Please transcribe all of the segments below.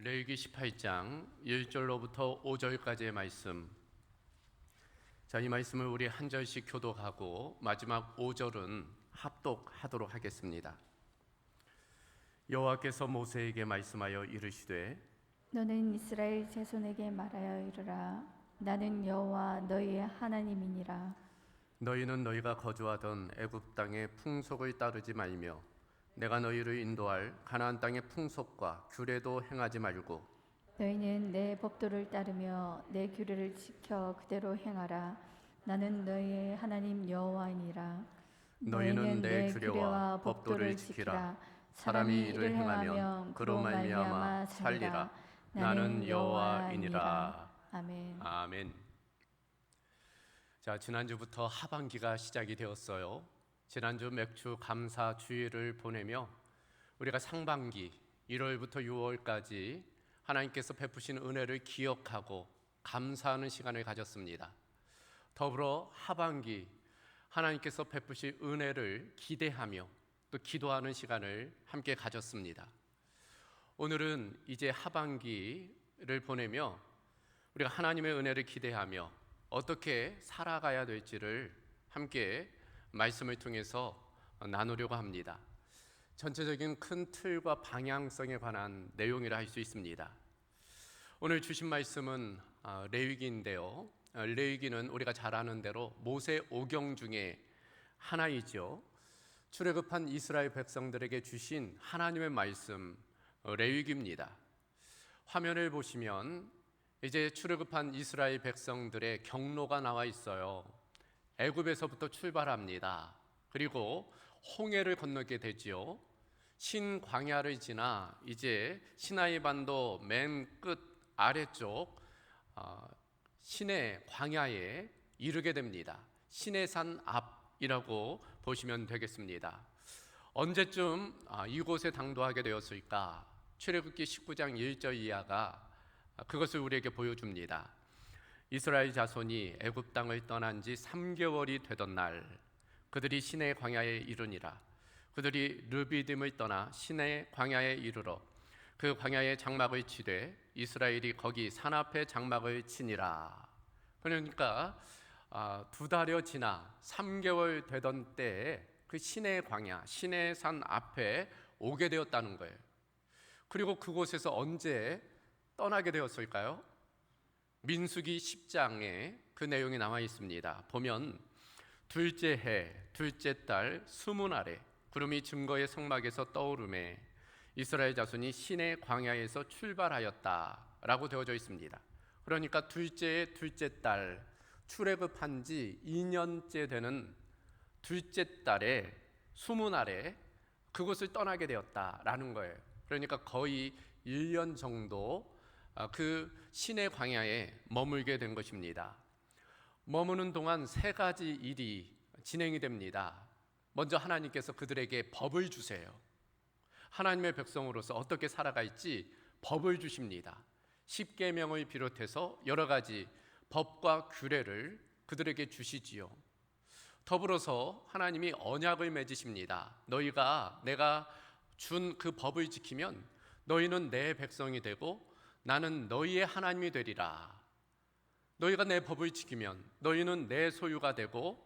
레위기 18장 1절로부터 5절까지의 말씀. 자, 이 말씀을 우리 한 절씩 교독하고 마지막 5절은 합독하도록 하겠습니다. 여호와께서 모세에게 말씀하여 이르시되 너는 이스라엘 자손에게 말하여 이르라. 나는 여호와 너희의 하나님이니라. 너희는 너희가 거주하던 애굽 땅의 풍속을 따르지 말며 내가 너희를 인도할 가나안 땅의 풍속과 규례도 행하지 말고 너희는 내 법도를 따르며 내 규례를 지켜 그대로 행하라. 나는 너희의 하나님 여호와이니라. 너희는 내 규례와 법도를 지키라. 사람이 이를 행하면 그로 말미암아 살리라. 나는 여호와이니라. 아멘. 아멘. 자, 지난주부터 하반기가 시작이 되었어요. 지난주 맥주 감사 주일을 보내며 우리가 상반기 1월부터 6월까지 하나님께서 베푸신 은혜를 기억하고 감사하는 시간을 가졌습니다. 더불어 하반기 하나님께서 베푸신 은혜를 기대하며 또 기도하는 시간을 함께 가졌습니다. 오늘은 이제 하반기를 보내며 우리가 하나님의 은혜를 기대하며 어떻게 살아가야 될지를 함께 말씀을 통해서 나누려고 합니다. 전체적인 큰 틀과 방향성에 관한 내용이라 할 수 있습니다. 오늘 주신 말씀은 레위기인데요. 레위기는 우리가 잘 아는 대로 모세 오경 중에 하나이죠. 출애굽한 이스라엘 백성들에게 주신 하나님의 말씀 레위기입니다. 화면을 보시면 이제 출애굽한 이스라엘 백성들의 경로가 나와 있어요. 애굽에서부터 출발합니다. 그리고 홍해를 건너게 되지요. 신광야를 지나 이제 시나이 반도 맨 끝 아래쪽 시내 광야에 이르게 됩니다. 시내산 앞이라고 보시면 되겠습니다. 언제쯤 이곳에 당도하게 되었을까? 출애굽기 19장 1절 이하가 그것을 우리에게 보여줍니다. 이스라엘 자손이 애굽 땅을 떠난 지 3개월이 되던 날 그들이 시내 광야에 이르니라. 그들이 르비딤을 떠나 시내 광야에 이르러 그 광야에 장막을 치되 이스라엘이 거기 산 앞에 장막을 치니라. 그러니까 2달여 지나 3개월 되던 때에 그 시내 광야, 시내 산 앞에 오게 되었다는 거예요. 그리고 그곳에서 언제 떠나게 되었을까요? 민수기 10장에 그 내용이 나와 있습니다. 보면 둘째 해, 둘째 달 스무 날에 구름이 증거의 성막에서 떠오르매 이스라엘 자손이 시내 광야에서 출발하였다라고 되어져 있습니다. 그러니까 둘째 달 출애굽한 지 2년째 되는 둘째 달에 스무 날에 그곳을 떠나게 되었다라는 거예요. 그러니까 거의 1년 정도 그 시내 광야에 머물게 된 것입니다. 머무는 동안 세 가지 일이 진행이 됩니다. 먼저 하나님께서 그들에게 법을 주세요. 하나님의 백성으로서 어떻게 살아갈지 법을 주십니다. 십계명을 비롯해서 여러 가지 법과 규례를 그들에게 주시지요. 더불어서 하나님이 언약을 맺으십니다. 너희가 내가 준 그 법을 지키면 너희는 내 백성이 되고 나는 너희의 하나님이 되리라. 너희가 내 법을 지키면 너희는 내 소유가 되고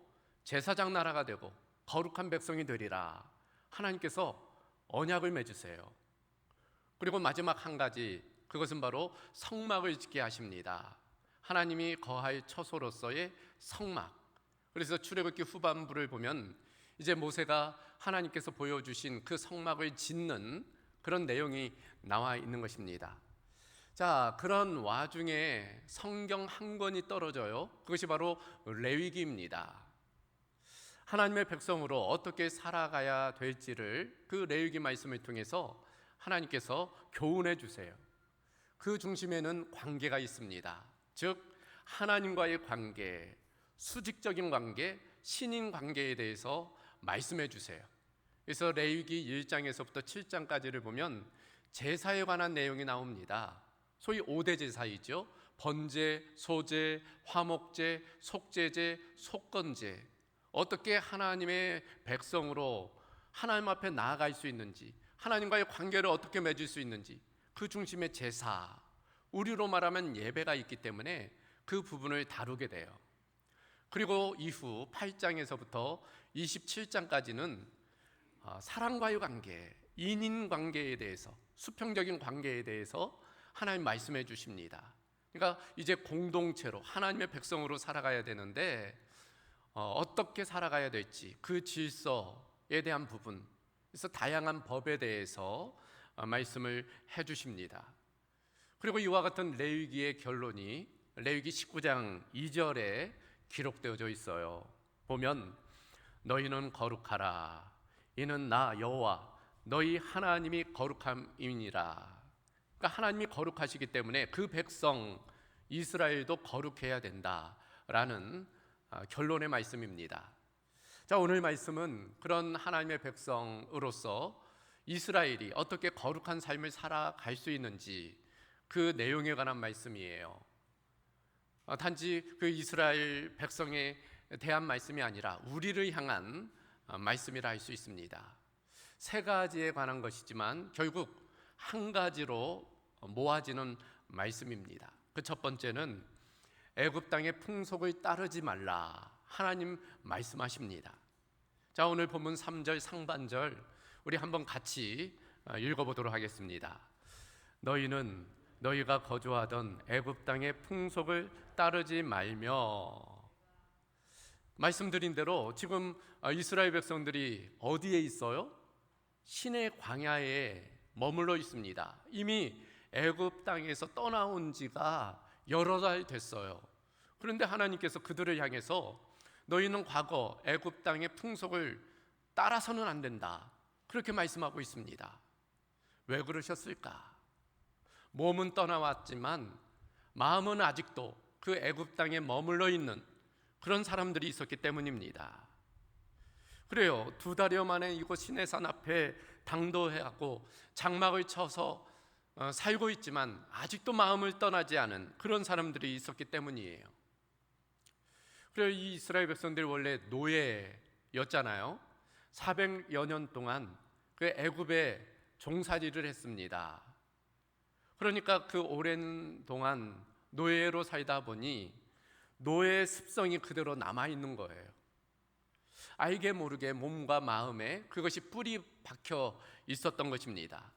제사장 나라가 되고 거룩한 백성이 되리라. 하나님께서 언약을 맺으세요. 그리고 마지막 한 가지, 그것은 바로 성막을 짓게 하십니다. 하나님이 거할 처소로서의 성막. 그래서 출애굽기 후반부를 보면 이제 모세가 하나님께서 보여주신 그 성막을 짓는 그런 내용이 나와 있는 것입니다. 자, 그런 와중에 성경 한 권이 떨어져요. 그것이 바로 레위기입니다. 하나님의 백성으로 어떻게 살아가야 될지를 그 레위기 말씀을 통해서 하나님께서 교훈해 주세요. 그 중심에는 관계가 있습니다. 즉 하나님과의 관계, 수직적인 관계, 신인 관계에 대해서 말씀해 주세요. 그래서 레위기 1장에서부터 7장까지를 보면 제사에 관한 내용이 나옵니다. 소위 5대 제사이죠. 번제, 소제, 화목제, 속죄제, 속건제. 어떻게 하나님의 백성으로 하나님 앞에 나아갈 수 있는지, 하나님과의 관계를 어떻게 맺을 수 있는지, 그 중심에 제사, 우리로 말하면 예배가 있기 때문에 그 부분을 다루게 돼요. 그리고 이후 8장에서부터 27장까지는 사랑과의 관계, 인인 관계에 대해서, 수평적인 관계에 대해서 하나님 말씀해 주십니다. 그러니까 이제 공동체로 하나님의 백성으로 살아가야 되는데 어떻게 살아가야 될지 그 질서에 대한 부분, 그래서 다양한 법에 대해서 말씀을 해 주십니다. 그리고 이와 같은 레위기의 결론이 레위기 19장 2절에 기록되어져 있어요. 보면 너희는 거룩하라. 이는 나 여호와 너희 하나님이 거룩함이니라. 그러니까 하나님이 거룩하시기 때문에 그 백성 이스라엘도 거룩해야 된다라는 결론의 말씀입니다. 자, 오늘 말씀은 그런 하나님의 백성으로서 이스라엘이 어떻게 거룩한 삶을 살아갈 수 있는지 그 내용에 관한 말씀이에요. 단지 그 이스라엘 백성에 대한 말씀이 아니라 우리를 향한 말씀이라 할 수 있습니다. 세 가지에 관한 것이지만 결국 한 가지로 모아지는 말씀입니다. 그 첫 번째는 애굽 땅의 풍속을 따르지 말라. 하나님 말씀하십니다. 자, 오늘 본문 3절 상반절 우리 한번 같이 읽어보도록 하겠습니다. 너희는 너희가 거주하던 애굽 땅의 풍속을 따르지 말며. 말씀드린 대로 지금 이스라엘 백성들이 어디에 있어요? 시내 광야에 머물러 있습니다. 이미 애굽 땅에서 떠나온 지가 여러 달 됐어요. 그런데 하나님께서 그들을 향해서 너희는 과거 애굽 땅의 풍속을 따라서는 안 된다, 그렇게 말씀하고 있습니다. 왜 그러셨을까? 몸은 떠나왔지만 마음은 아직도 그 애굽 땅에 머물러 있는 그런 사람들이 있었기 때문입니다. 그래요. 2달여 만에 이곳 시내산 앞에 당도하고 장막을 쳐서 살고 있지만 아직도 마음을 떠나지 않은 그런 사람들이 있었기 때문이에요. 그래요. 이 이스라엘 백성들이 원래 노예였잖아요. 400여 년 동안 그 애굽에 종살이를 했습니다. 그러니까 그 오랜 동안 노예로 살다 보니 노예의 습성이 그대로 남아있는 거예요. 알게 모르게 몸과 마음에 그것이 뿌리 박혀 있었던 것입니다.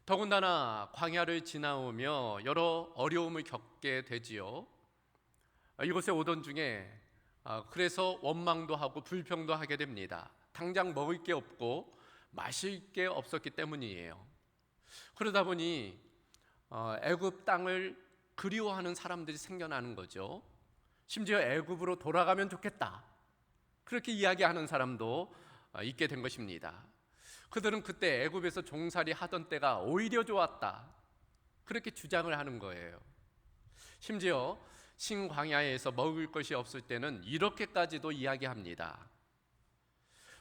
더군다나 광야를 지나오며 여러 어려움을 겪게 되지요. 이곳에 오던 중에 그래서 원망도 하고 불평도 하게 됩니다. 당장 먹을 게 없고 마실 게 없었기 때문이에요. 그러다 보니 애굽 땅을 그리워하는 사람들이 생겨나는 거죠. 심지어 애굽으로 돌아가면 좋겠다, 그렇게 이야기하는 사람도 있게 된 것입니다. 그들은 그때 애굽에서 종살이 하던 때가 오히려 좋았다, 그렇게 주장을 하는 거예요. 심지어 신광야에서 먹을 것이 없을 때는 이렇게까지도 이야기합니다.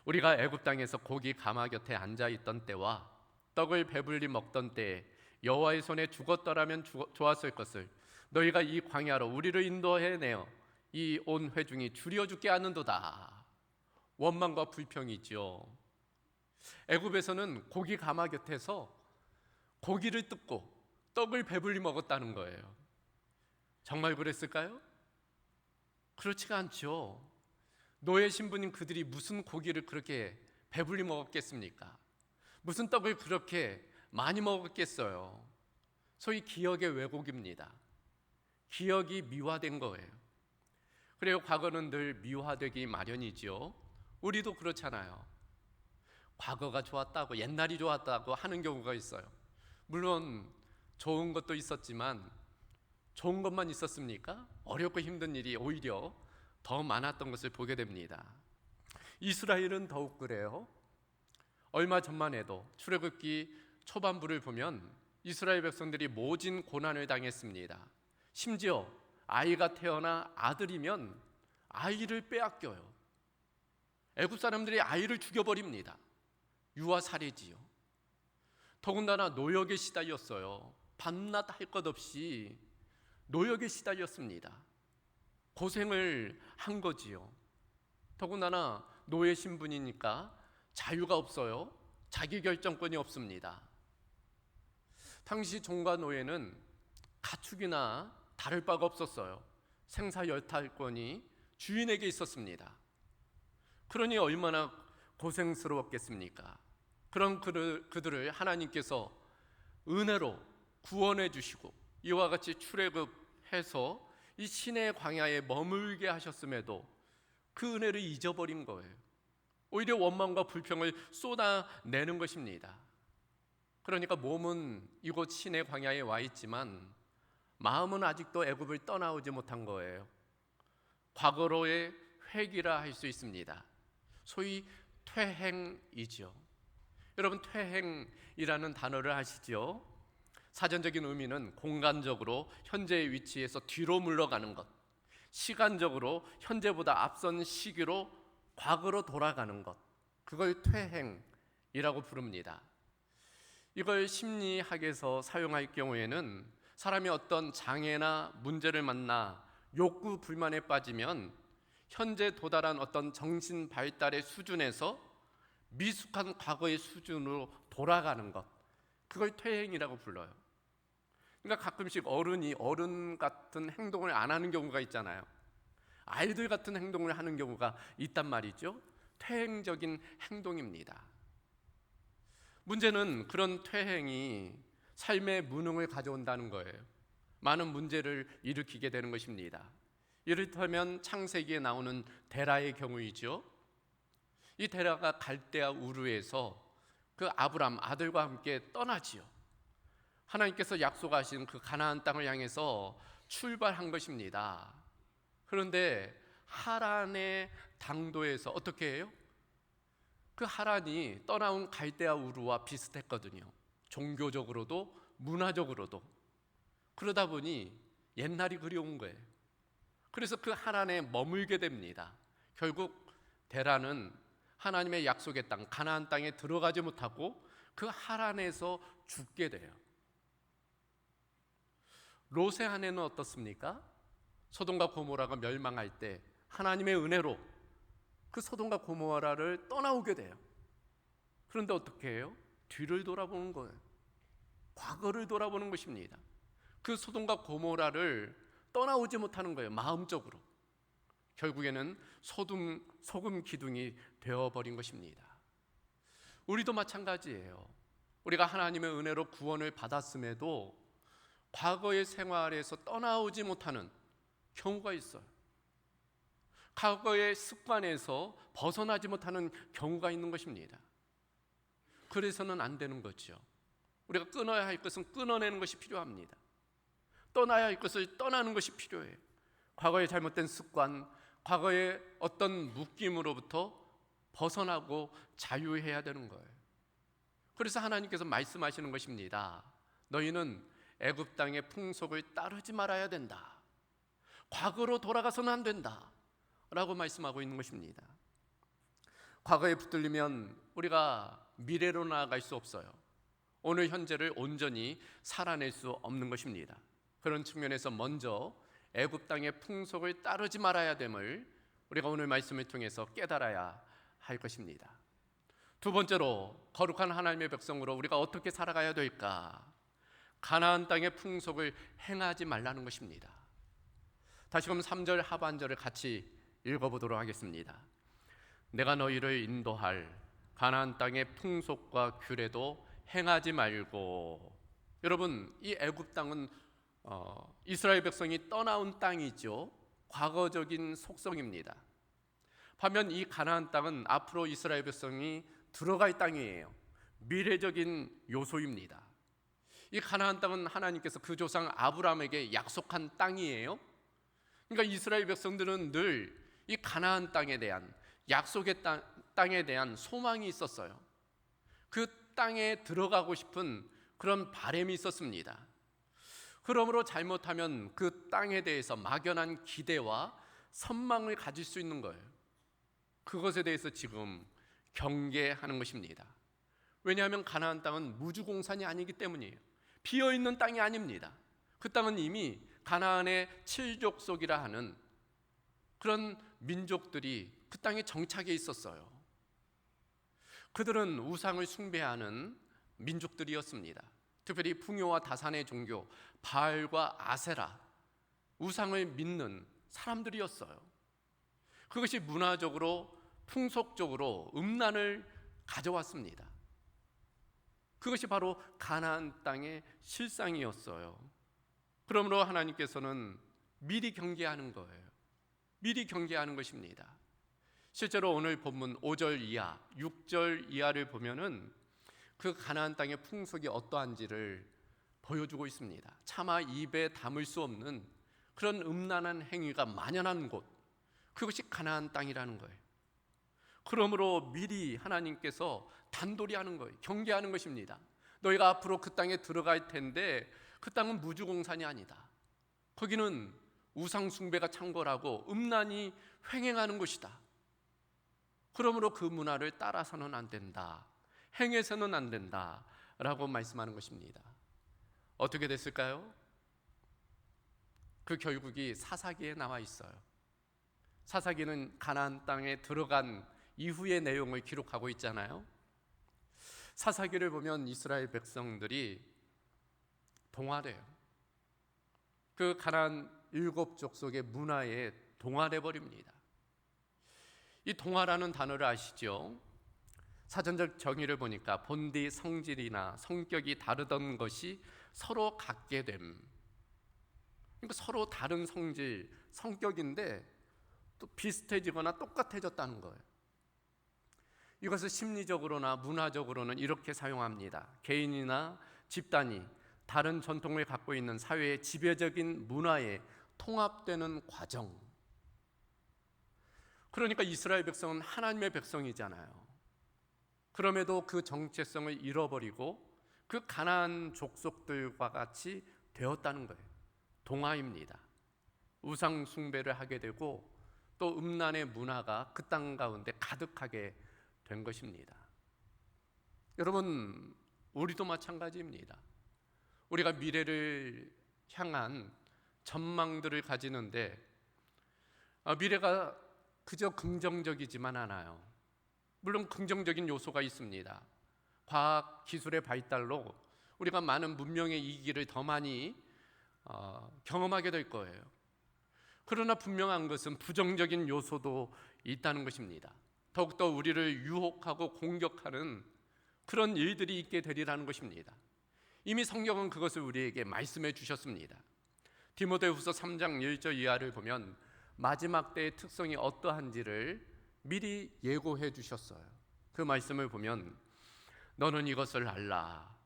우리가 애굽 땅에서 고기 가마 곁에 앉아 있던 때와 떡을 배불리 먹던 때에 여호와의 손에 죽었더라면 좋았을 것을 너희가 이 광야로 우리를 인도해내어 이 온 회중이 줄여 죽게 하는도다. 원망과 불평이죠. 애굽에서는 고기 가마 곁에서 고기를 뜯고 떡을 배불리 먹었다는 거예요. 정말 그랬을까요? 그렇지가 않죠. 노예 신분인 그들이 무슨 고기를 그렇게 배불리 먹었겠습니까? 무슨 떡을 그렇게 많이 먹었겠어요? 소위 기억의 왜곡입니다. 기억이 미화된 거예요. 그래요. 과거는 늘 미화되기 마련이죠. 우리도 그렇잖아요. 과거가 좋았다고, 옛날이 좋았다고 하는 경우가 있어요. 물론 좋은 것도 있었지만 좋은 것만 있었습니까? 어렵고 힘든 일이 오히려 더 많았던 것을 보게 됩니다. 이스라엘은 더욱 그래요. 얼마 전만 해도 출애굽기 초반부를 보면 이스라엘 백성들이 모진 고난을 당했습니다. 심지어 아이가 태어나 아들이면 아이를 빼앗겨요. 애굽 사람들이 아이를 죽여버립니다. 유아 살해지요. 더군다나 노역에 시달렸어요. 밤낮 할 것 없이 노역에 시달렸습니다. 고생을 한 거지요. 더군다나 노예 신분이니까 자유가 없어요. 자기 결정권이 없습니다. 당시 종과 노예는 가축이나 다를 바가 없었어요. 생사열탈권이 주인에게 있었습니다. 그러니 얼마나 고생스러웠겠습니까? 그런 그들을 하나님께서 은혜로 구원해 주시고 이와 같이 출애굽해서 이 시내 광야에 머물게 하셨음에도 그 은혜를 잊어버린 거예요. 오히려 원망과 불평을 쏟아내는 것입니다. 그러니까 몸은 이곳 시내 광야에 와 있지만 마음은 아직도 애굽을 떠나오지 못한 거예요. 과거로의 회귀라 할 수 있습니다. 소위 퇴행이죠. 여러분, 퇴행이라는 단어를 아시죠? 사전적인 의미는 공간적으로 현재의 위치에서 뒤로 물러가는 것, 시간적으로 현재보다 앞선 시기로 과거로 돌아가는 것, 그걸 퇴행이라고 부릅니다. 이걸 심리학에서 사용할 경우에는 사람이 어떤 장애나 문제를 만나 욕구 불만에 빠지면 현재 도달한 어떤 정신 발달의 수준에서 미숙한 과거의 수준으로 돌아가는 것, 그걸 퇴행이라고 불러요. 그러니까 가끔씩 어른이 어른 같은 행동을 안 하는 경우가 있잖아요. 아이들 같은 행동을 하는 경우가 있단 말이죠. 퇴행적인 행동입니다. 문제는 그런 퇴행이 삶의 무능을 가져온다는 거예요. 많은 문제를 일으키게 되는 것입니다. 이를테면 창세기에 나오는 데라의 경우이죠. 이 데라가 갈대아 우르에서 그 아브람 아들과 함께 떠나지요. 하나님께서 약속하신 그 가나안 땅을 향해서 출발한 것입니다. 그런데 하란의 당도에서 어떻게 해요? 그 하란이 떠나온 갈대아 우르와 비슷했거든요. 종교적으로도 문화적으로도. 그러다 보니 옛날이 그리운 거예요. 그래서 그 하란에 머물게 됩니다. 결국 데라는 하나님의 약속의 땅 가나안 땅에 들어가지 못하고 그 하란에서 죽게 돼요. 롯의 아내는 어떻습니까? 소돔과 고모라가 멸망할 때 하나님의 은혜로 그 소돔과 고모라를 떠나오게 돼요. 그런데 어떻게 해요? 뒤를 돌아보는 거예요. 과거를 돌아보는 것입니다. 그 소돔과 고모라를 떠나오지 못하는 거예요. 마음적으로. 결국에는 소금 기둥이 되어버린 것입니다. 우리도 마찬가지예요. 우리가 하나님의 은혜로 구원을 받았음에도 과거의 생활에서 떠나오지 못하는 경우가 있어요. 과거의 습관에서 벗어나지 못하는 경우가 있는 것입니다. 그래서는 안 되는 거죠. 우리가 끊어야 할 것은 끊어내는 것이 필요합니다. 떠나야 할 것을 떠나는 것이 필요해요. 과거의 잘못된 습관, 과거의 어떤 묶임으로부터 벗어나고 자유해야 되는 거예요. 그래서 하나님께서 말씀하시는 것입니다. 너희는 애굽 땅의 풍속을 따르지 말아야 된다. 과거로 돌아가서는 안 된다. 라고 말씀하고 있는 것입니다. 과거에 붙들리면 우리가 미래로 나아갈 수 없어요. 오늘 현재를 온전히 살아낼 수 없는 것입니다. 그런 측면에서 먼저 애굽 땅의 풍속을 따르지 말아야 됨을 우리가 오늘 말씀을 통해서 깨달아야 할 것입니다. 두 번째로 거룩한 하나님의 백성으로 우리가 어떻게 살아가야 될까? 가나안 땅의 풍속을 행하지 말라는 것입니다. 다시금 3절 하반절을 같이 읽어보도록 하겠습니다. 내가 너희를 인도할 가나안 땅의 풍속과 규례도 행하지 말고. 여러분, 이 애굽 땅은 이스라엘 백성이 떠나온 땅이죠. 과거적인 속성입니다. 반면 이 가나안 땅은 앞으로 이스라엘 백성이 들어갈 땅이에요. 미래적인 요소입니다. 이 가나안 땅은 하나님께서 그 조상 아브라함에게 약속한 땅이에요. 그러니까 이스라엘 백성들은 늘 이 가나안 땅에 대한 약속의 땅에 대한 소망이 있었어요. 그 땅에 들어가고 싶은 그런 바람이 있었습니다. 그러므로 잘못하면 그 땅에 대해서 막연한 기대와 선망을 가질 수 있는 거예요. 그것에 대해서 지금 경계하는 것입니다. 왜냐하면 가나안 땅은 무주공산이 아니기 때문이에요. 비어있는 땅이 아닙니다. 그 땅은 이미 가나안의 칠족속이라 하는 그런 민족들이 그 땅에 정착해 있었어요. 그들은 우상을 숭배하는 민족들이었습니다. 특별히 풍요와 다산의 종교 바알과 아세라, 우상을 믿는 사람들이었어요. 그것이 문화적으로 풍속적으로 음란을 가져왔습니다. 그것이 바로 가나안 땅의 실상이었어요. 그러므로 하나님께서는 미리 경계하는 거예요. 미리 경계하는 것입니다. 실제로 오늘 본문 5절 이하, 6절 이하를 보면은 그 가나안 땅의 풍속이 어떠한지를 보여주고 있습니다. 차마 입에 담을 수 없는 그런 음란한 행위가 만연한 곳, 그것이 가나안 땅이라는 거예요. 그러므로 미리 하나님께서 단돌이 하는 거예요. 경계하는 것입니다. 너희가 앞으로 그 땅에 들어갈 텐데 그 땅은 무주공산이 아니다. 거기는 우상 숭배가 창궐하고 음란이 횡행하는 곳이다. 그러므로 그 문화를 따라서는 안 된다. 행해서는 안 된다 라고 말씀하는 것입니다. 어떻게 됐을까요? 그 결국이 사사기에 나와 있어요. 사사기는 가나안 땅에 들어간 이후의 내용을 기록하고 있잖아요. 사사기를 보면 이스라엘 백성들이 동화돼요. 그 가나안 7족속의 문화에 동화돼 버립니다. 이 동화라는 단어를 아시죠? 사전적 정의를 보니까 본디 성질이나 성격이 다르던 것이 서로 같게 됨. 그러니까 서로 다른 성질, 성격인데 또 비슷해지거나 똑같아졌다는 거예요. 이것을 심리적으로나 문화적으로는 이렇게 사용합니다. 개인이나 집단이 다른 전통을 갖고 있는 사회의 지배적인 문화에 통합되는 과정. 그러니까 이스라엘 백성은 하나님의 백성이잖아요. 그럼에도 그 정체성을 잃어버리고 그 가나안 족속들과 같이 되었다는 거예요. 동화입니다. 우상 숭배를 하게 되고 또 음란의 문화가 그 땅 가운데 가득하게 된 것입니다. 여러분, 우리도 마찬가지입니다. 우리가 미래를 향한 전망들을 가지는데 미래가 그저 긍정적이지만 않아요. 물론 긍정적인 요소가 있습니다. 과학 기술의 발달로 우리가 많은 문명의 이기를 더 많이 경험하게 될 거예요. 그러나 분명한 것은 부정적인 요소도 있다는 것입니다. 더욱더 우리를 유혹하고 공격하는 그런 일들이 있게 되리라는 것입니다. 이미 성경은 그것을 우리에게 말씀해 주셨습니다. 디모데후서 3장 1절 이하를 보면 마지막 때의 특성이 어떠한지를 미리 예고해 주셨어요. 그 말씀을 보면 너는 이것을 알라.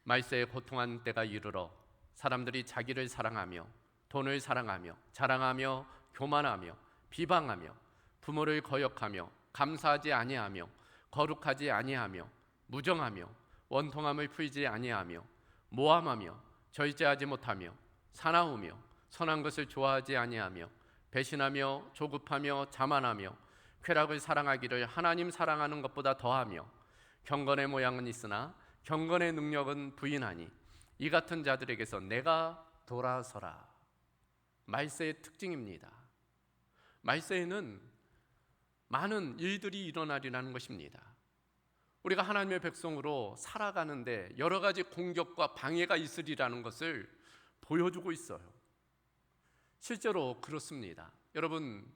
말세에 고통한 때가 이르러 사람들이 자기를 사랑하며 돈을 사랑하며 자랑하며 교만하며 비방하며 부모를 거역하며 감사하지 아니하며 거룩하지 아니하며 무정하며 원통함을 풀지 아니하며 모함하며 절제하지 못하며 사나우며 선한 것을 좋아하지 아니하며 배신하며 조급하며 자만하며 쾌락을 사랑하기를 하나님 사랑하는 것보다 더하며 경건의 모양은 있으나 경건의 능력은 부인하니 이 같은 자들에게서 내가 돌아서라. 말세의 특징입니다. 말세에는 많은 일들이 일어나리라는 것입니다. 우리가 하나님의 백성으로 살아가는데 여러 가지 공격과 방해가 있으리라는 것을 보여주고 있어요. 실제로 그렇습니다. 여러분,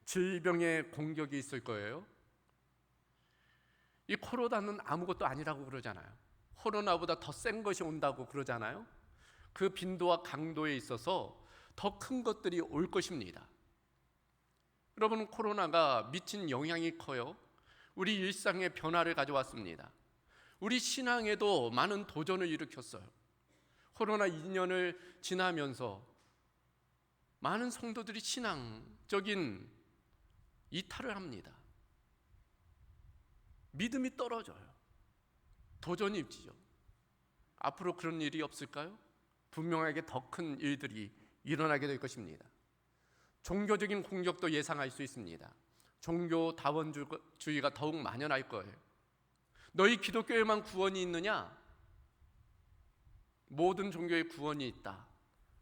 질병의 공격이 있을 거예요. 이 코로나는 아무것도 아니라고 그러잖아요. 코로나보다 더 센 것이 온다고 그러잖아요. 그 빈도와 강도에 있어서 더 큰 것들이 올 것입니다. 여러분, 코로나가 미친 영향이 커요. 우리 일상의 변화를 가져왔습니다. 우리 신앙에도 많은 도전을 일으켰어요. 코로나 2년을 지나면서 많은 성도들이 신앙적인 이탈을 합니다. 믿음이 떨어져요. 도전이 있지요. 앞으로 그런 일이 없을까요? 분명하게 더 큰 일들이 일어나게 될 것입니다. 종교적인 공격도 예상할 수 있습니다. 종교 다원주의가 더욱 만연할 거예요. 너희 기독교에만 구원이 있느냐? 모든 종교에 구원이 있다.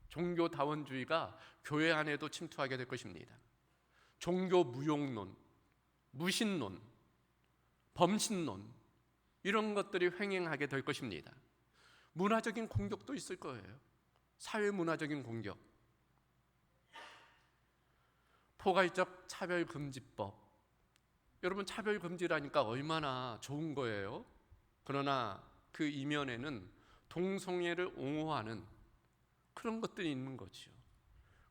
종교 다원주의가 교회 안에도 침투하게 될 것입니다. 종교 무용론, 무신론, 범신론, 이런 것들이 횡행하게 될 것입니다. 문화적인 공격도 있을 거예요. 사회 문화적인 공격. 포괄적 차별금지법. 여러분, 차별금지라니까 얼마나 좋은 거예요. 그러나 그 이면에는 동성애를 옹호하는 그런 것들이 있는 거죠.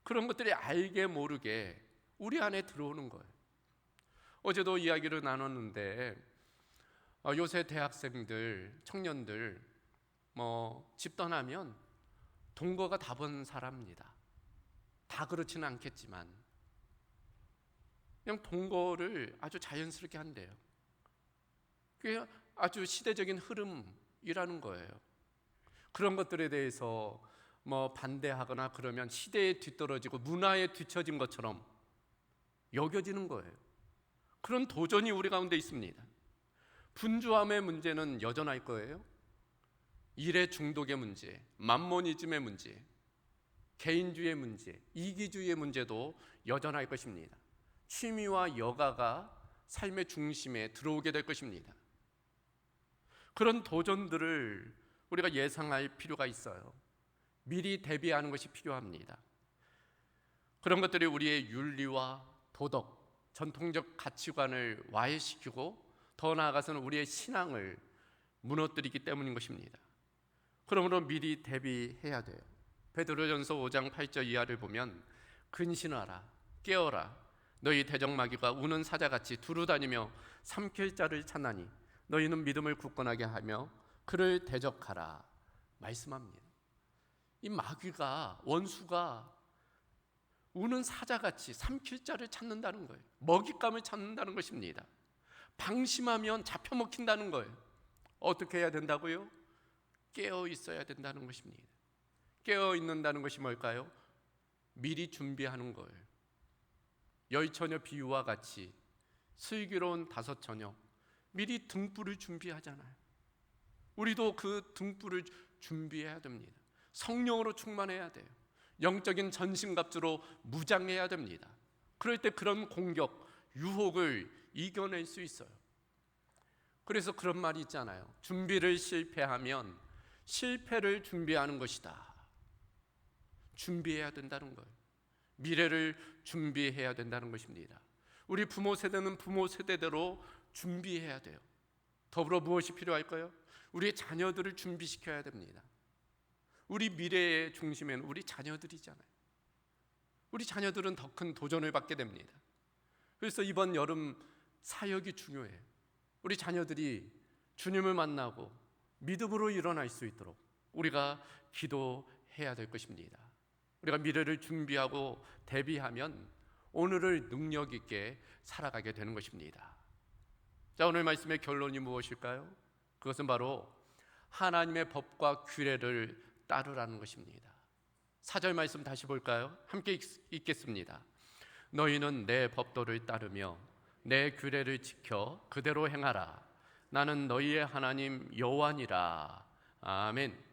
그런 것들이 알게 모르게 우리 안에 들어오는 거예요. 어제도 이야기를 나눴는데 요새 대학생들, 청년들 집 떠나면 동거가 다본사랍니다. 다 그렇지는 않겠지만 그냥 동거를 아주 자연스럽게 한대요. 그게 아주 시대적인 흐름이라는 거예요. 그런 것들에 대해서 반대하거나 그러면 시대에 뒤떨어지고 문화에 뒤처진 것처럼 여겨지는 거예요. 그런 도전이 우리 가운데 있습니다. 분주함의 문제는 여전할 거예요. 일의 중독의 문제, 만모니즘의 문제, 개인주의의 문제, 이기주의의 문제도 여전할 것입니다. 취미와 여가가 삶의 중심에 들어오게 될 것입니다. 그런 도전들을 우리가 예상할 필요가 있어요. 미리 대비하는 것이 필요합니다. 그런 것들이 우리의 윤리와 도덕, 전통적 가치관을 와해시키고 더 나아가서는 우리의 신앙을 무너뜨리기 때문인 것입니다. 그러므로 미리 대비해야 돼요. 베드로전서 5장 8절 이하를 보면 근신하라, 깨어라, 너희 대적마귀가 우는 사자같이 두루다니며 삼킬 자를 찾나니 너희는 믿음을 굳건하게 하며 그를 대적하라 말씀합니다. 이 마귀가, 원수가 우는 사자같이 삼킬 자를 찾는다는 거예요. 먹잇감을 찾는다는 것입니다. 방심하면 잡혀먹힌다는 거예요. 어떻게 해야 된다고요? 깨어 있어야 된다는 것입니다. 깨어 있는다는 것이 뭘까요? 미리 준비하는 거예요. 열처녀 비유와 같이 슬기로운 다섯 처녀, 미리 등불을 준비하잖아요. 우리도 그 등불을 준비해야 됩니다. 성령으로 충만해야 돼요. 영적인 전신갑주로 무장해야 됩니다. 그럴 때 그런 공격, 유혹을 이겨낼 수 있어요. 그래서 그런 말이 있잖아요. 준비를 실패하면 실패를 준비하는 것이다. 준비해야 된다는 거예요. 미래를 준비해야 된다는 것입니다. 우리 부모 세대는 부모 세대대로 준비해야 돼요. 더불어 무엇이 필요할까요? 우리의 자녀들을 준비시켜야 됩니다. 우리 미래의 중심에는 우리 자녀들이잖아요. 우리 자녀들은 더 큰 도전을 받게 됩니다. 그래서 이번 여름 사역이 중요해요. 우리 자녀들이 주님을 만나고 믿음으로 일어날 수 있도록 우리가 기도해야 될 것입니다. 우리가 미래를 준비하고 대비하면 오늘을 능력 있게 살아가게 되는 것입니다. 자, 오늘 말씀의 결론이 무엇일까요? 그것은 바로 하나님의 법과 규례를 따르라는 것입니다. 4절 말씀 다시 볼까요? 함께 읽겠습니다. 너희는 내 법도를 따르며 내 규례를 지켜 그대로 행하라. 나는 너희의 하나님 여호와니라. 아멘.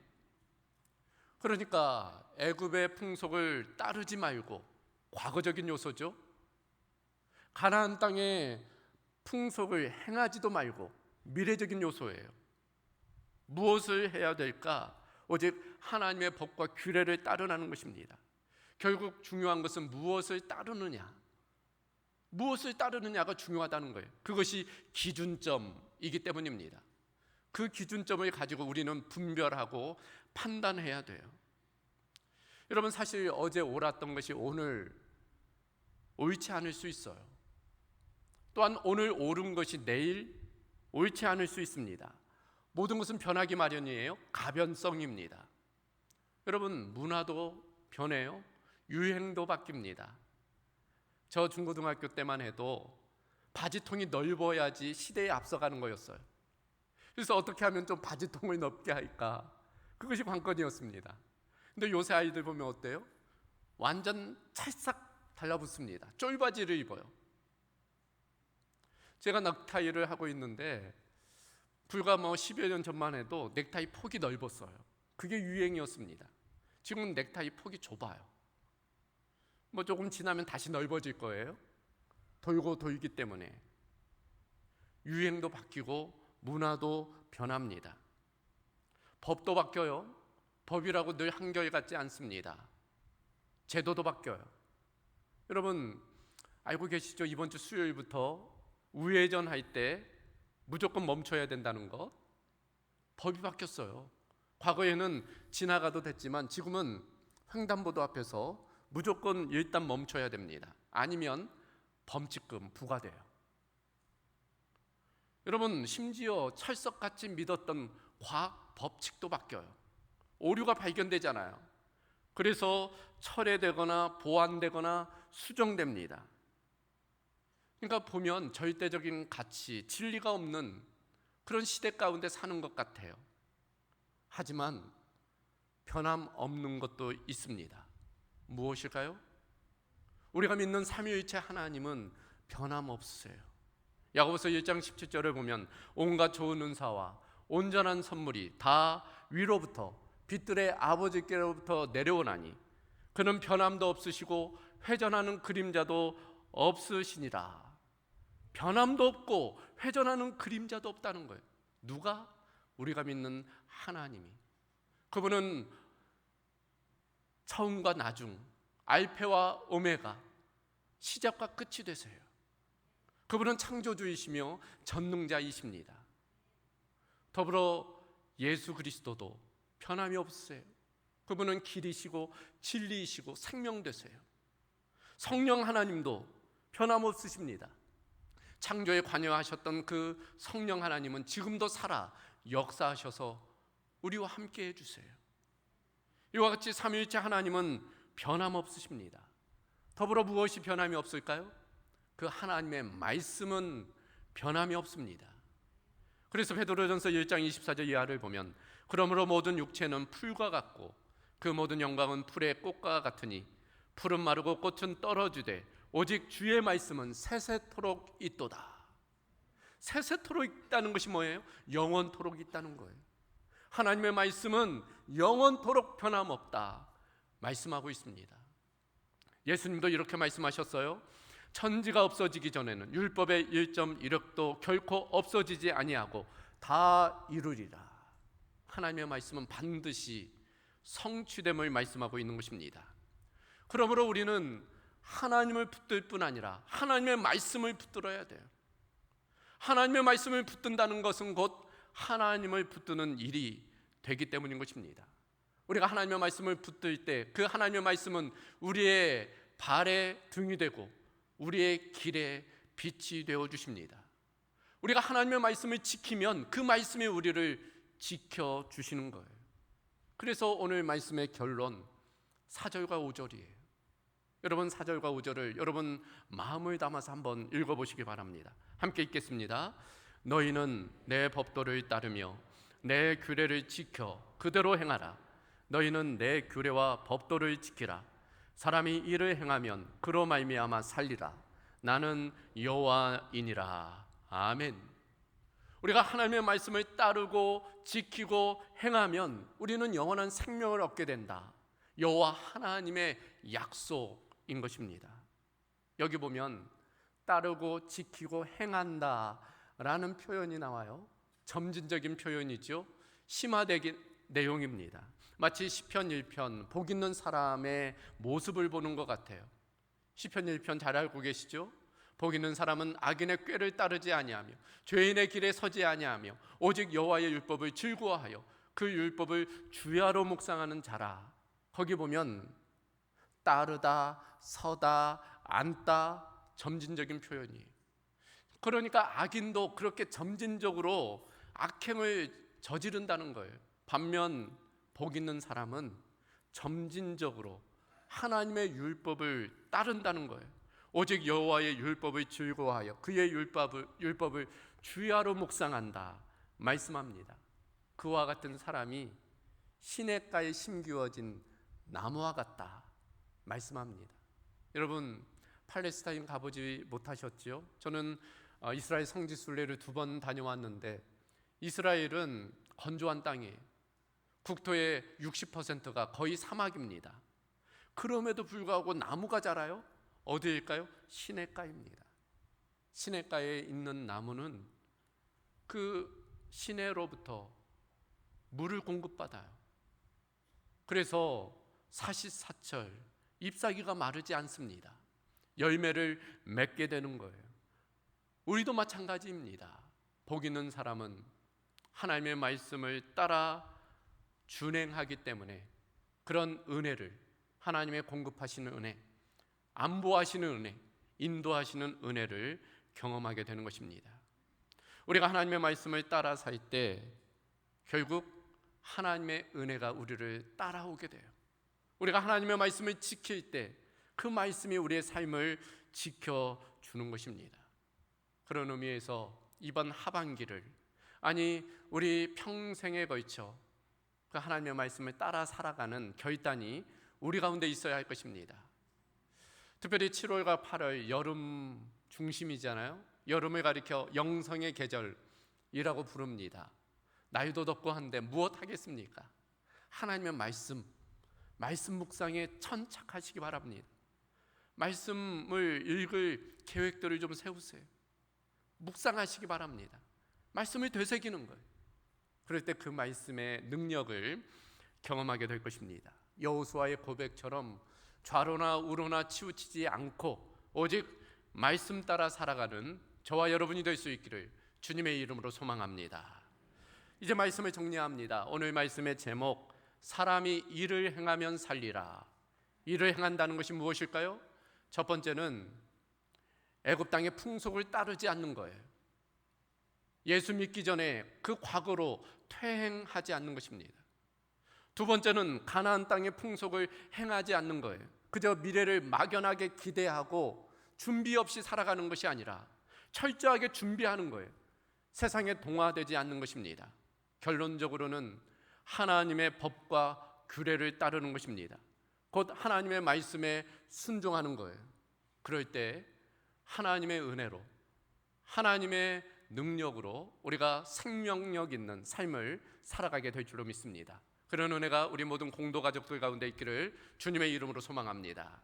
그러니까 애굽의 풍속을 따르지 말고, 과거적인 요소죠. 가나안 땅의 풍속을 행하지도 말고 미래적인 요소예요. 무엇을 해야 될까? 오직 하나님의 법과 규례를 따르라는 것입니다. 결국 중요한 것은 무엇을 따르느냐, 무엇을 따르느냐가 중요하다는 거예요. 그것이 기준점이기 때문입니다. 그 기준점을 가지고 우리는 분별하고 판단해야 돼요. 여러분, 사실 어제 옳았던 것이 오늘 옳지 않을 수 있어요. 또한 오늘 옳은 것이 내일 옳지 않을 수 있습니다. 모든 것은 변하기 마련이에요. 가변성입니다. 여러분, 문화도 변해요. 유행도 바뀝니다. 저 중고등학교 때만 해도 바지통이 넓어야지 시대에 앞서가는 거였어요. 그래서 어떻게 하면 좀 바지통을 넓게 할까? 그것이 관건이었습니다. 근데 요새 아이들 보면 어때요? 완전 찰싹 달라붙습니다. 쫄바지를 입어요. 제가 넥타이를 하고 있는데 불과 10여 년 전만 해도 넥타이 폭이 넓었어요. 그게 유행이었습니다. 지금은 넥타이 폭이 좁아요. 조금 지나면 다시 넓어질 거예요. 돌고 돌기 때문에. 유행도 바뀌고 문화도 변합니다. 법도 바뀌어요. 법이라고 늘 한결같지 않습니다. 제도도 바뀌어요. 여러분 알고 계시죠? 이번 주 수요일부터 우회전 할 때 무조건 멈춰야 된다는 것. 법이 바뀌었어요. 과거에는 지나가도 됐지만 지금은 횡단보도 앞에서 무조건 일단 멈춰야 됩니다. 아니면 범칙금 부과돼요. 여러분 심지어 철석같이 믿었던 과학 법칙도 바뀌어요. 오류가 발견되잖아요. 그래서 철회되거나 보완되거나 수정됩니다. 그러니까 보면 절대적인 가치, 진리가 없는 그런 시대 가운데 사는 것 같아요. 하지만 변함없는 것도 있습니다. 무엇일까요? 우리가 믿는 삼위일체 하나님은 변함없으세요. 야고보서 1장 17절을 보면 온갖 좋은 은사와 온전한 선물이 다 위로부터 빛들의 아버지께로부터 내려오나니 그는 변함도 없으시고 회전하는 그림자도 없으시니라. 변함도 없고 회전하는 그림자도 없다는 거예요. 누가? 우리가 믿는 하나님이. 그분은 처음과 나중, 알페와 오메가, 시작과 끝이 되세요. 그분은 창조주이시며 전능자이십니다. 더불어 예수 그리스도도 변함이 없으세요. 그분은 길이시고 진리이시고 생명되세요. 성령 하나님도 변함없으십니다. 창조에 관여하셨던 그 성령 하나님은 지금도 살아 역사하셔서 우리와 함께 해주세요. 이와 같이 삼위일체 하나님은 변함없으십니다. 더불어 무엇이 변함이 없을까요? 그 하나님의 말씀은 변함이 없습니다. 그래서 베드로전서 1장 24절 이하를 보면 그러므로 모든 육체는 풀과 같고 그 모든 영광은 풀의 꽃과 같으니 풀은 마르고 꽃은 떨어지되 오직 주의 말씀은 세세토록 있도다. 세세토록 있다는 것이 뭐예요? 영원토록 있다는 거예요. 하나님의 말씀은 영원토록 변함없다 말씀하고 있습니다. 예수님도 이렇게 말씀하셨어요. 천지가 없어지기 전에는 율법의 1.1획도 결코 없어지지 아니하고 다 이루리라. 하나님의 말씀은 반드시 성취됨을 말씀하고 있는 것입니다. 그러므로 우리는 하나님을 붙들 뿐 아니라 하나님의 말씀을 붙들어야 돼요. 하나님의 말씀을 붙든다는 것은 곧 하나님을 붙드는 일이 되기 때문인 것입니다. 우리가 하나님의 말씀을 붙들 때 그 하나님의 말씀은 우리의 발의 등이 되고 우리의 길에 빛이 되어 주십니다. 우리가 하나님의 말씀을 지키면 그 말씀이 우리를 지켜주시는 거예요. 그래서 오늘 말씀의 결론 4절과 5절이에요. 여러분 4절과 5절을 여러분 마음을 담아서 한번 읽어보시기 바랍니다. 함께 읽겠습니다. 너희는 내 법도를 따르며 내 규례를 지켜 그대로 행하라. 너희는 내 규례와 법도를 지키라. 사람이 이를 행하면 그로 말미암아 살리라. 나는 여호와이니라. 아멘. 우리가 하나님의 말씀을 따르고 지키고 행하면 우리는 영원한 생명을 얻게 된다. 여호와 하나님의 약속인 것입니다. 여기 보면 따르고 지키고 행한다라는 표현이 나와요. 점진적인 표현이죠. 심화된 내용입니다. 마치 시편 1편 복 있는 사람의 모습을 보는 것 같아요. 시편 1편 잘 알고 계시죠? 복 있는 사람은 악인의 꾀를 따르지 아니하며 죄인의 길에 서지 아니하며 오직 여호와의 율법을 즐거워하여 그 율법을 주야로 묵상하는 자라. 거기 보면 따르다, 서다, 앉다 점진적인 표현이에요. 그러니까 악인도 그렇게 점진적으로 악행을 저지른다는 거예요. 반면 복 있는 사람은 점진적으로 하나님의 율법을 따른다는 거예요. 오직 여호와의 율법을 즐거워하여 그의 율법을 주야로 묵상한다 말씀합니다. 그와 같은 사람이 시냇가에 심기워진 나무와 같다 말씀합니다. 여러분 팔레스타인 가보지 못하셨지요? 저는 이스라엘 성지 순례를 2번 다녀왔는데 이스라엘은 건조한 땅이에요. 국토의 60%가 거의 사막입니다. 그럼에도 불구하고 나무가 자라요? 어디일까요? 시냇가입니다. 시냇가에 있는 나무는 그 시내로부터 물을 공급받아요. 그래서 사시사철 잎사귀가 마르지 않습니다. 열매를 맺게 되는 거예요. 우리도 마찬가지입니다. 복 있는 사람은 하나님의 말씀을 따라 준행하기 때문에 그런 은혜를, 하나님의 공급하시는 은혜, 안보하시는 은혜, 인도하시는 은혜를 경험하게 되는 것입니다. 우리가 하나님의 말씀을 따라 살 때 결국 하나님의 은혜가 우리를 따라오게 돼요. 우리가 하나님의 말씀을 지킬 때 그 말씀이 우리의 삶을 지켜주는 것입니다. 그런 의미에서 이번 하반기를, 아니 우리 평생에 걸쳐 그 하나님의 말씀을 따라 살아가는 결단이 우리 가운데 있어야 할 것입니다. 특별히 7월과 8월 여름 중심이잖아요. 여름을 가리켜 영성의 계절이라고 부릅니다. 날도 덥고 한데 무엇 하겠습니까? 하나님의 말씀 묵상에 천착하시기 바랍니다. 말씀을 읽을 계획들을 좀 세우세요. 묵상하시기 바랍니다. 말씀을 되새기는 거예요. 그럴 때 그 말씀의 능력을 경험하게 될 것입니다. 여호수아의 고백처럼 좌로나 우로나 치우치지 않고 오직 말씀 따라 살아가는 저와 여러분이 될 수 있기를 주님의 이름으로 소망합니다. 이제 말씀을 정리합니다. 오늘 말씀의 제목, 사람이 일을 행하면 살리라. 일을 행한다는 것이 무엇일까요? 첫 번째는 애굽 땅의 풍속을 따르지 않는 거예요. 예수 믿기 전에 그 과거로 퇴행하지 않는 것입니다. 두 번째는 가나안 땅의 풍속을 행하지 않는 거예요. 그저 미래를 막연하게 기대하고 준비 없이 살아가는 것이 아니라 철저하게 준비하는 거예요. 세상에 동화되지 않는 것입니다. 결론적으로는 하나님의 법과 규례를 따르는 것입니다. 곧 하나님의 말씀에 순종하는 거예요. 그럴 때 하나님의 은혜로, 하나님의 능력으로 우리가 생명력 있는 삶을 살아가게 될 줄로 믿습니다. 그런 은혜가 우리 모든 공도 가족들 가운데 있기를 주님의 이름으로 소망합니다.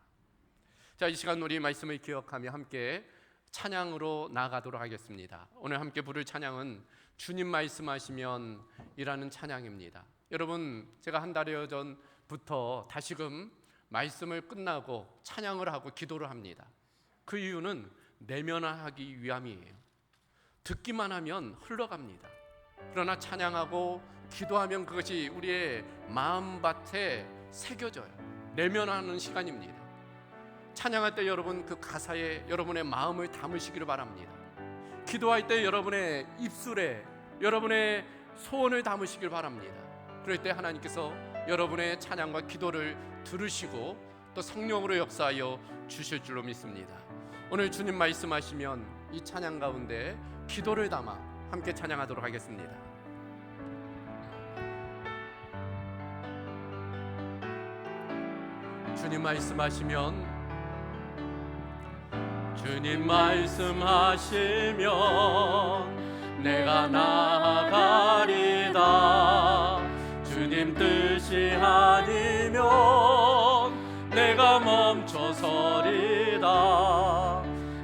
자, 이 시간 우리 말씀을 기억하며 함께 찬양으로 나아가도록 하겠습니다. 오늘 함께 부를 찬양은 주님 말씀하시면 이라는 찬양입니다. 여러분, 제가 한 달여 전부터 다시금 말씀을 끝나고 찬양을 하고 기도를 합니다. 그 이유는 내면화하기 위함이에요. 듣기만 하면 흘러갑니다. 그러나 찬양하고 기도하면 그것이 우리의 마음밭에 새겨져요. 내면화하는 시간입니다. 찬양할 때 여러분 그 가사에 여러분의 마음을 담으시기를 바랍니다. 기도할 때 여러분의 입술에 여러분의 소원을 담으시길 바랍니다. 그럴 때 하나님께서 여러분의 찬양과 기도를 들으시고 또 성령으로 역사하여 주실 줄로 믿습니다. 오늘 주님 말씀하시면 이 찬양 가운데 기도를 담아 함께 찬양하도록 하겠습니다. 주님 말씀하시면, 주님 말씀하시면 내가 나아가리다. 주님 뜻이 아니면 내가 멈춰서리다.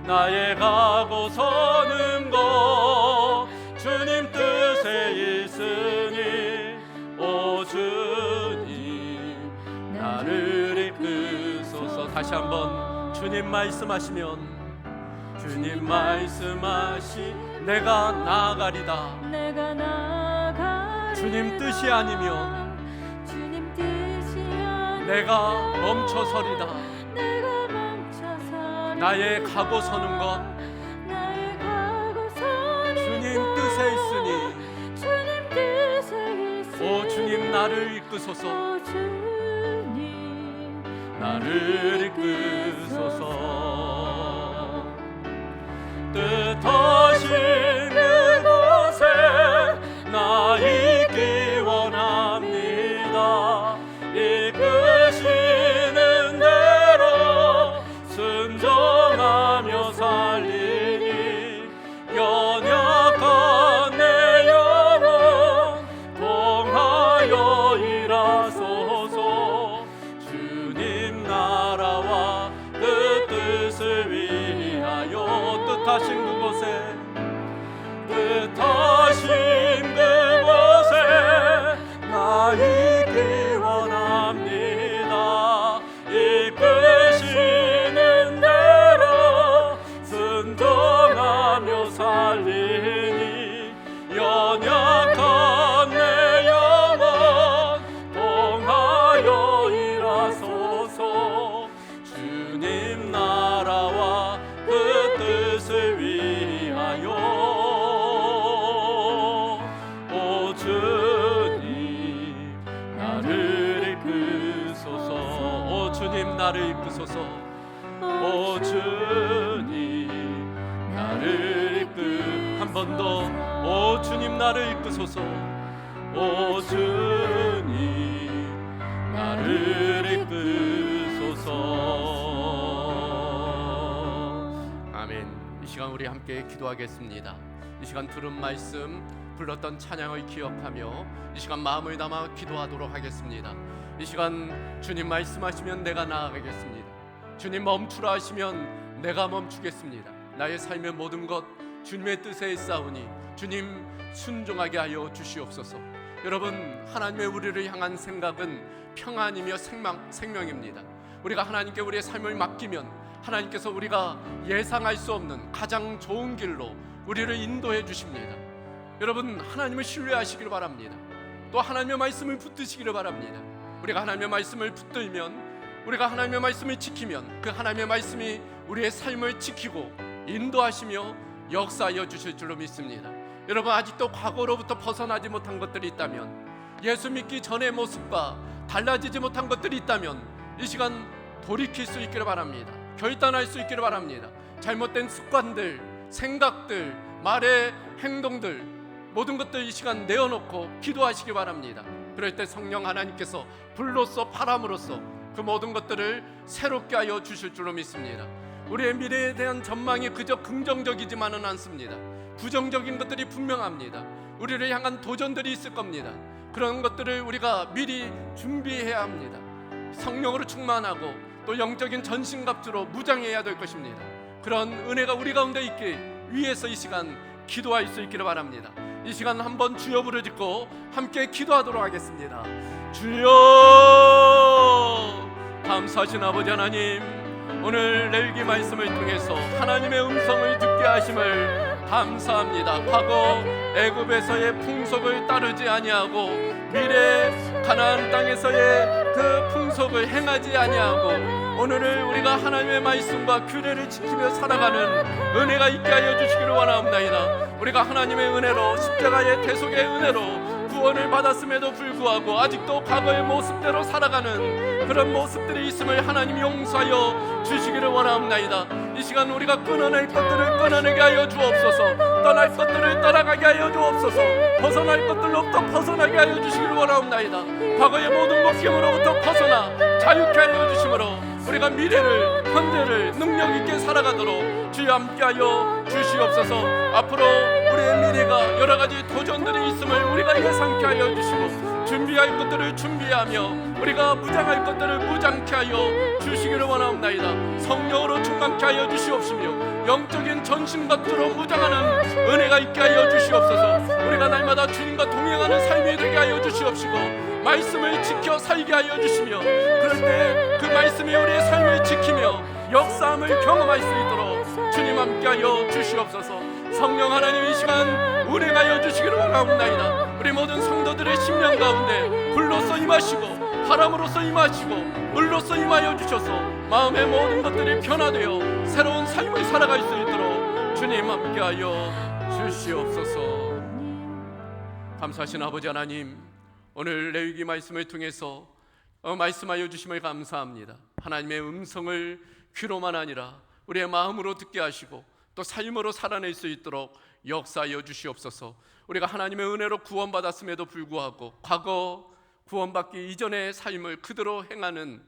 나의 가고 서는 것 주님 뜻에 있으니 오 주님 나를 이끄소서. 다시 한번 주님 말씀하시면, 주님 말씀하시 내가 나아가리다. 주님 뜻이 아니면 내가 멈춰서리다. 나의 가고 서는 것 주님 뜻에 있으니 오 주님 나를 이끄소서. 나를 이끄소서. 뜻하신 그곳에 나 있기 원합니다. 이끄시는 대로 순종하며 살리니 연약한 내 영혼 통하여 일하소서. 주님 나라와 그 뜻을 위하여 뜻하신 그곳에 나를 이끄소서. 오 주님 나를 한 번 더. 오 주님 나를 이끄소서. 오 주님 나를 이끄소서. 아멘. 이 시간 우리 함께 기도하겠습니다. 이 시간 들은 말씀, 불렀던 찬양을 기억하며 이 시간 마음을 담아 기도하도록 하겠습니다. 이 시간 주님 말씀하시면 내가 나아가겠습니다. 주님 멈추라 하시면 내가 멈추겠습니다. 나의 삶의 모든 것 주님의 뜻에 있사오니 주님 순종하게 하여 주시옵소서. 여러분, 하나님의 우리를 향한 생각은 평안이며 생명입니다. 우리가 하나님께 우리의 삶을 맡기면 하나님께서 우리가 예상할 수 없는 가장 좋은 길로 우리를 인도해 주십니다. 여러분, 하나님을 신뢰하시길 바랍니다. 또 하나님의 말씀을 붙드시기를 바랍니다. 우리가 하나님의 말씀을 붙들면, 우리가 하나님의 말씀을 지키면 그 하나님의 말씀이 우리의 삶을 지키고 인도하시며 역사하여 주실 줄로 믿습니다. 여러분, 아직도 과거로부터 벗어나지 못한 것들이 있다면, 예수 믿기 전의 모습과 달라지지 못한 것들이 있다면 이 시간 돌이킬 수 있기를 바랍니다. 결단할 수 있기를 바랍니다. 잘못된 습관들, 생각들, 말의 행동들, 모든 것들 이 시간 내어놓고 기도하시기 바랍니다. 그럴 때 성령 하나님께서 불로써 바람으로써 그 모든 것들을 새롭게 하여 주실 줄로 믿습니다. 우리의 미래에 대한 전망이 그저 긍정적이지만은 않습니다. 부정적인 것들이 분명합니다. 우리를 향한 도전들이 있을 겁니다. 그런 것들을 우리가 미리 준비해야 합니다. 성령으로 충만하고 또 영적인 전신갑주로 무장해야 될 것입니다. 그런 은혜가 우리 가운데 있기 위해서 이 시간 기도할 수 있기를 바랍니다. 이 시간 한번 주여 부르짖고 함께 기도하도록 하겠습니다. 주여, 감사하신 아버지 하나님, 오늘 레위기 말씀을 통해서 하나님의 음성을 듣게 하심을 감사합니다. 과거 애굽에서의 풍속을 따르지 아니하고 미래 가나안 땅에서의 그 풍속을 행하지 아니하고 오늘을 우리가 하나님의 말씀과 규례를 지키며 살아가는 은혜가 있게 하여 주시기를 원하옵나이다. 우리가 하나님의 은혜로, 십자가의 대속의 은혜로 구원을 받았음에도 불구하고 아직도 과거의 모습대로 살아가는 그런 모습들이 있음을 하나님 용서하여 주시기를 원하옵나이다. 이 시간 우리가 끊어낼 것들을 끊어내게 하여 주옵소서. 떠날 것들을 떠나가게 하여 주옵소서. 벗어날 것들로부터 벗어나게 하여 주시기를 원하옵나이다. 과거의 모든 목숨으로부터 벗어나 자유케 하여 주심으로 우리가 미래를, 현재를 능력 있게 살아가도록 주여 함께하여 주시옵소서. 앞으로 우리의 미래가 여러 가지 도전들이 있음을 우리가 예상케 하여 주시고 준비할 것들을 준비하며 우리가 무장할 것들을 무장케 하여 주시기를 원하옵나이다. 성령으로 충만케 하여 주시옵시며 영적인 전신갑주로 무장하는 은혜가 있게 하여 주시옵소서. 우리가 날마다 주님과 동행하는 삶이 되게 하여 주시옵시고 말씀을 지켜 살게 하여 주시며 그럴 때 그 말씀이 우리의 삶을 지키며 역사함을 경험할 수 있도록 주님 함께하여 주시옵소서. 성령 하나님, 이 시간 운행하여 주시기를 원하옵나이다. 우리 모든 성도들의 심령 가운데 불로서 임하시고 바람으로서 임하시고 물로서 임하여 주셔서 마음의 모든 것들이 변화되어 새로운 삶을 살아갈 수 있도록 주님 함께하여 주시옵소서. 감사하신 아버지 하나님, 오늘 레위기 말씀을 통해서 말씀하여 주심을 감사합니다. 하나님의 음성을 귀로만 아니라 우리의 마음으로 듣게 하시고 또 삶으로 살아낼 수 있도록 역사하여 주시옵소서. 우리가 하나님의 은혜로 구원받았음에도 불구하고 과거 구원받기 이전의 삶을 그대로 행하는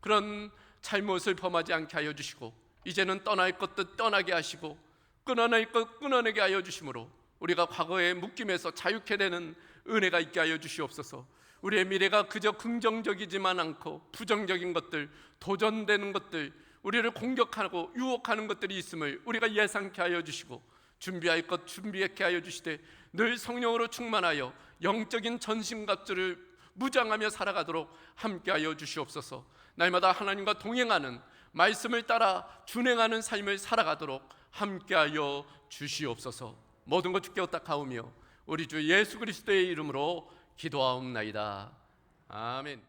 그런 잘못을 범하지 않게 하여 주시고 이제는 떠날 것도 떠나게 하시고 끊어낼 것 끊어내게 하여 주심으로 우리가 과거의 묶임에서 자유케 되는 은혜가 있게 하여 주시옵소서. 우리의 미래가 그저 긍정적이지만 않고 부정적인 것들, 도전되는 것들, 우리를 공격하고 유혹하는 것들이 있음을 우리가 예상케 하여 주시고 준비할 것 준비하게 하여 주시되 늘 성령으로 충만하여 영적인 전신갑주를 무장하며 살아가도록 함께하여 주시옵소서. 날마다 하나님과 동행하는 말씀을 따라 준행하는 삶을 살아가도록 함께하여 주시옵소서. 모든 것 주께 엇닥하오며 우리 주 예수 그리스도의 이름으로 기도하옵나이다. 아멘.